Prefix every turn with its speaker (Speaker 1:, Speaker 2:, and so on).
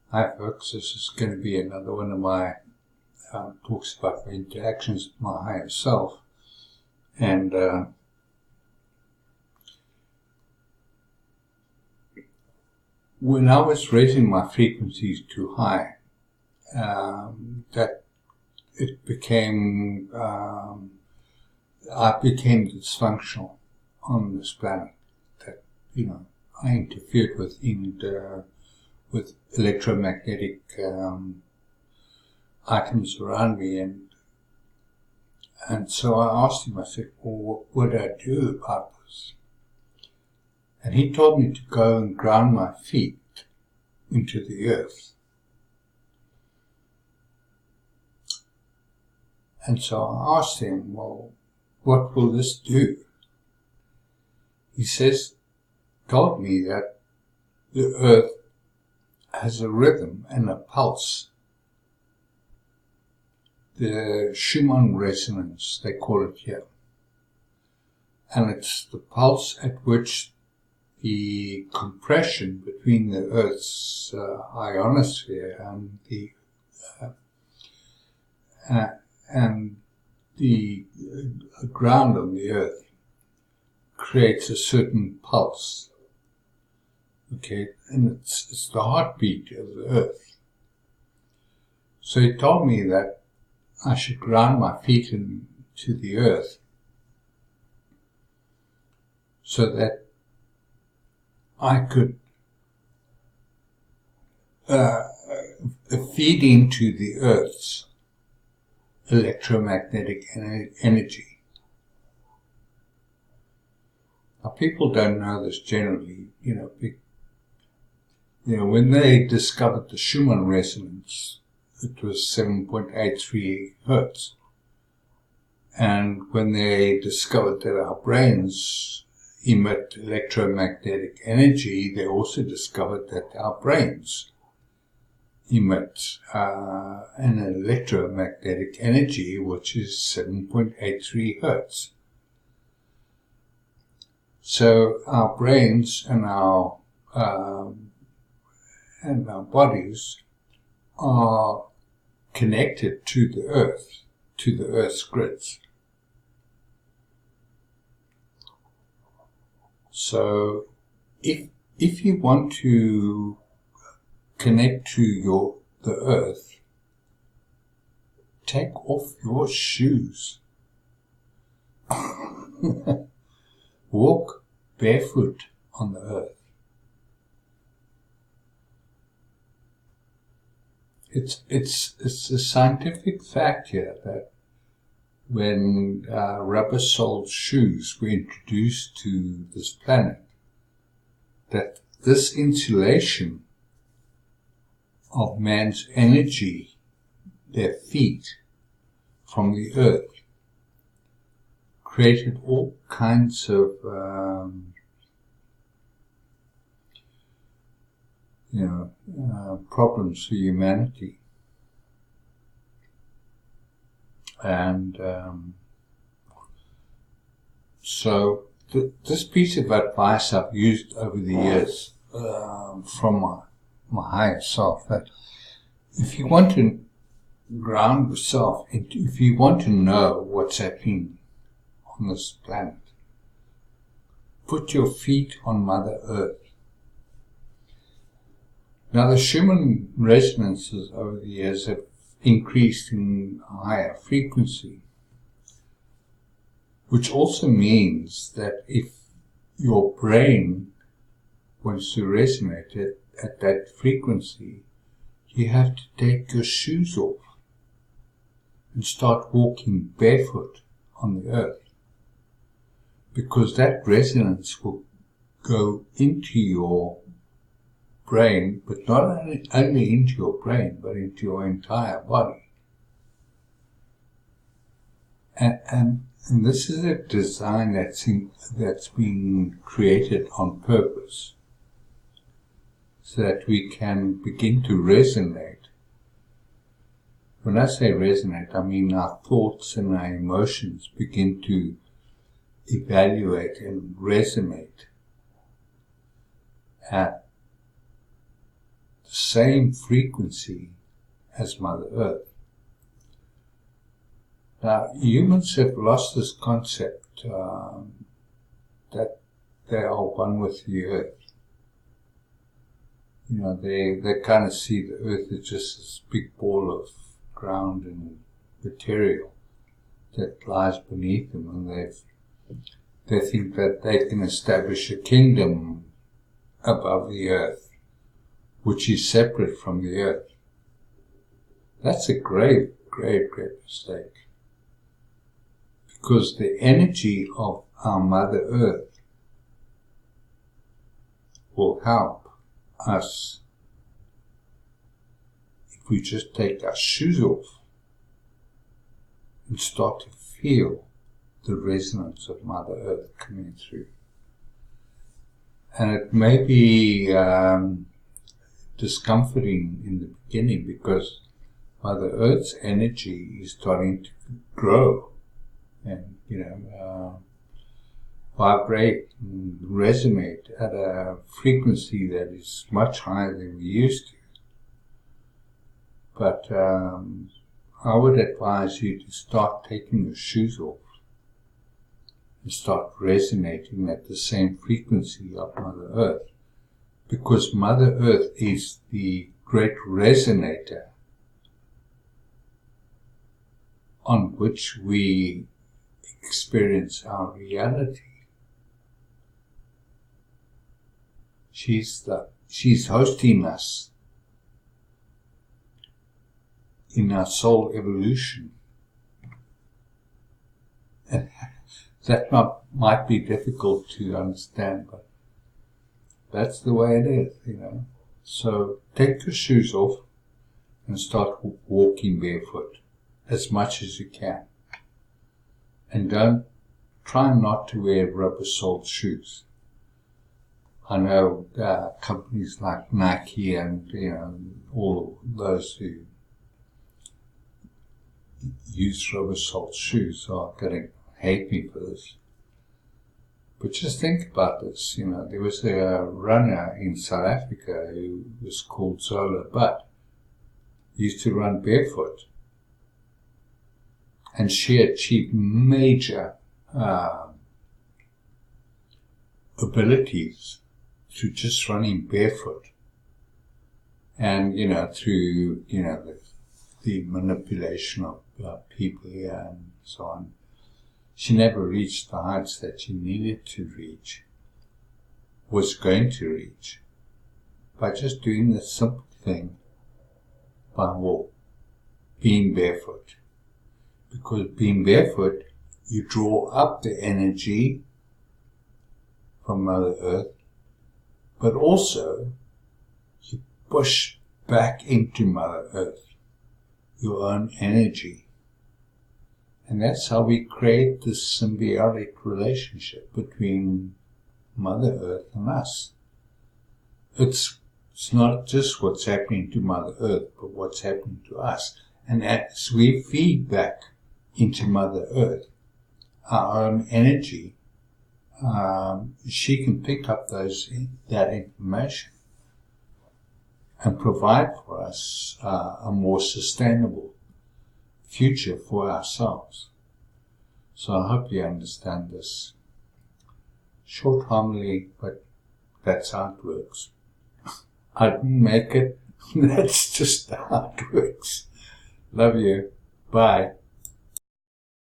Speaker 1: Hi folks, this is going to be another one of my talks about the interactions with my higher self. And when I was raising my frequencies too high, that it became, I became dysfunctional on this planet. That, I interfered with with electromagnetic items around me, and so I asked him, I said, well, what do I do about this? And he told me to go and ground my feet into the earth. And so I asked him, well, what will this do? He told me that the earth has a rhythm and a pulse. The Schumann resonance, they call it here. And it's the pulse at which the compression between the Earth's ionosphere and the ground on the Earth creates a certain pulse. Okay, and it's the heartbeat of the Earth. So he told me that I should ground my feet into the Earth so that I could feed into the Earth's electromagnetic energy. Now, people don't know this generally. When they discovered the Schumann resonance, it was 7.83 hertz. And when they discovered that our brains emit electromagnetic energy, they also discovered that our brains emit an electromagnetic energy which is 7.83 hertz. So our brains and our bodies are connected to the Earth's grids. So if you want to connect to the Earth, take off your shoes. Walk barefoot on the Earth. It's a scientific fact here that when rubber-soled shoes were introduced to this planet, that this insulation of man's energy, their feet, from the Earth, created all kinds of problems for humanity. And so this piece of advice I've used over the years from my higher self, that if you want to ground yourself, if you want to know what's happening on this planet, put your feet on Mother Earth. Now, the Schumann resonances over the years have increased in higher frequency, which also means that if your brain wants to resonate at that frequency, you have to take your shoes off and start walking barefoot on the Earth, because that resonance will go into your brain, but not only into your brain, but into your entire body. And this is a design that's been created on purpose, so that we can begin to resonate. When I say resonate, I mean our thoughts and our emotions begin to evaluate and resonate at same frequency as Mother Earth. Now, humans have lost this concept that they are one with the Earth. You know, they kind of see the Earth as just this big ball of ground and material that lies beneath them, and they think that they can establish a kingdom above the Earth, which is separate from the Earth. That's a grave, grave, grave mistake. Because the energy of our Mother Earth will help us if we just take our shoes off and start to feel the resonance of Mother Earth coming through. And it may be discomforting in the beginning because Mother Earth's energy is starting to grow and, vibrate and resonate at a frequency that is much higher than we used to. But I would advise you to start taking your shoes off and start resonating at the same frequency of Mother Earth, because Mother Earth is the great resonator on which we experience our reality. She's hosting us in our soul evolution. And that might be difficult to understand, but that's the way it is, So take your shoes off and start walking barefoot as much as you can. And try not to wear rubber-soled shoes. I know companies like Nike and all those who use rubber-soled shoes are going to hate me for this. But just think about this. There was a runner in South Africa who was called Zola Butt. Used to run barefoot, and she achieved major abilities through just running barefoot, and through the manipulation of people here and so on. She never reached the heights that she needed to reach, was going to reach, by just doing the simple thing by being barefoot. Because being barefoot, you draw up the energy from Mother Earth, but also you push back into Mother Earth your own energy. And that's how we create this symbiotic relationship between Mother Earth and us. It's not just what's happening to Mother Earth, but what's happening to us. And as we feed back into Mother Earth our own energy, she can pick up that information and provide for us a more sustainable future for ourselves. So I hope you understand this. Short homily, but that's how it works. I didn't make it. That's just how it works. Love you. Bye.